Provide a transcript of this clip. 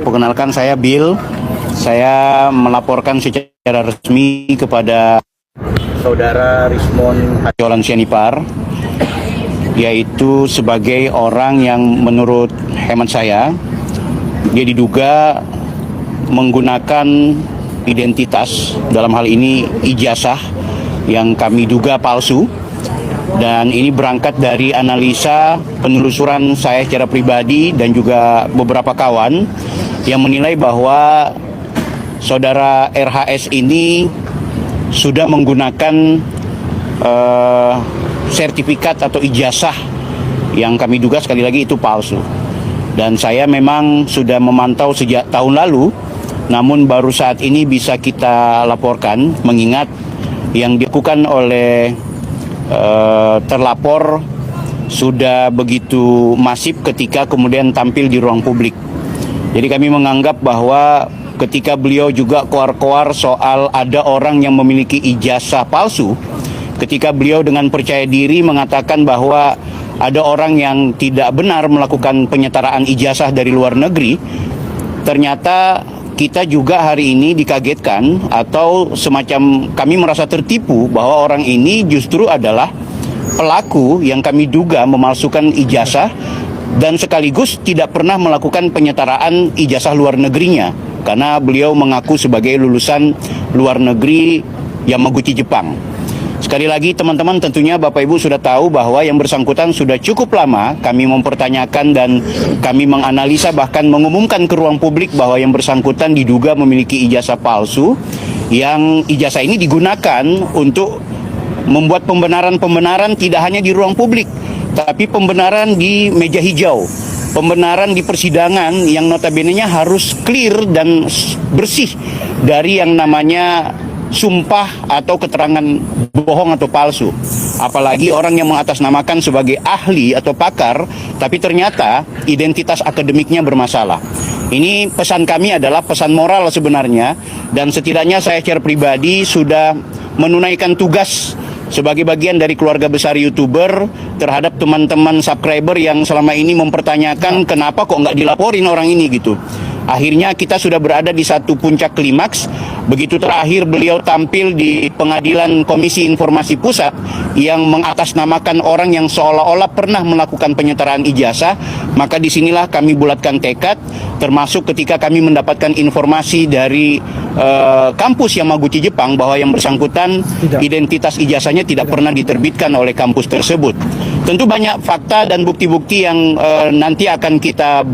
Perkenalkan, saya Bill. Saya melaporkan secara resmi kepada Saudara Rismond Hajolan Sianipar, yaitu sebagai orang yang menurut hemat saya, dia diduga menggunakan identitas, dalam hal ini ijazah, yang kami duga palsu. Dan ini berangkat dari analisa penelusuran saya secara pribadi dan juga beberapa kawan yang menilai bahwa saudara RHS ini sudah menggunakan sertifikat atau ijazah yang kami duga sekali lagi itu palsu. Dan saya memang sudah memantau sejak tahun lalu, namun baru saat ini bisa kita laporkan, mengingat yang dilakukan oleh terlapor sudah begitu masif ketika kemudian tampil di ruang publik. Jadi kami menganggap bahwa ketika beliau juga koar-koar soal ada orang yang memiliki ijazah palsu, ketika beliau dengan percaya diri mengatakan bahwa ada orang yang tidak benar melakukan penyetaraan ijazah dari luar negeri, ternyata kita juga hari ini dikagetkan atau semacam kami merasa tertipu bahwa orang ini justru adalah pelaku yang kami duga memalsukan ijazah dan sekaligus tidak pernah melakukan penyetaraan ijazah luar negerinya, karena beliau mengaku sebagai lulusan luar negeri Yamaguchi, Jepang. Sekali lagi teman-teman, tentunya Bapak Ibu sudah tahu bahwa yang bersangkutan sudah cukup lama kami mempertanyakan dan kami menganalisa, bahkan mengumumkan ke ruang publik bahwa yang bersangkutan diduga memiliki ijazah palsu, yang ijazah ini digunakan untuk membuat pembenaran-pembenaran tidak hanya di ruang publik, tapi pembenaran di meja hijau, pembenaran di persidangan yang notabene-nya harus clear dan bersih dari yang namanya sumpah atau keterangan bohong atau palsu. Apalagi orang yang mengatasnamakan sebagai ahli atau pakar, tapi ternyata identitas akademiknya bermasalah. Ini pesan kami adalah pesan moral sebenarnya, dan setidaknya saya secara pribadi sudah menunaikan tugas sebagai bagian dari keluarga besar YouTuber terhadap teman-teman subscriber yang selama ini mempertanyakan kenapa kok nggak dilaporin orang ini gitu. Akhirnya kita sudah berada di satu puncak klimaks. Begitu terakhir beliau tampil di pengadilan Komisi Informasi Pusat yang mengatasnamakan orang yang seolah-olah pernah melakukan penyetaraan ijazah, maka disinilah kami bulatkan tekad, termasuk ketika kami mendapatkan informasi dari kampus Yamaguchi, Jepang, bahwa yang bersangkutan identitas ijazahnya tidak pernah diterbitkan oleh kampus tersebut. Tentu banyak fakta dan bukti-bukti yang nanti akan kita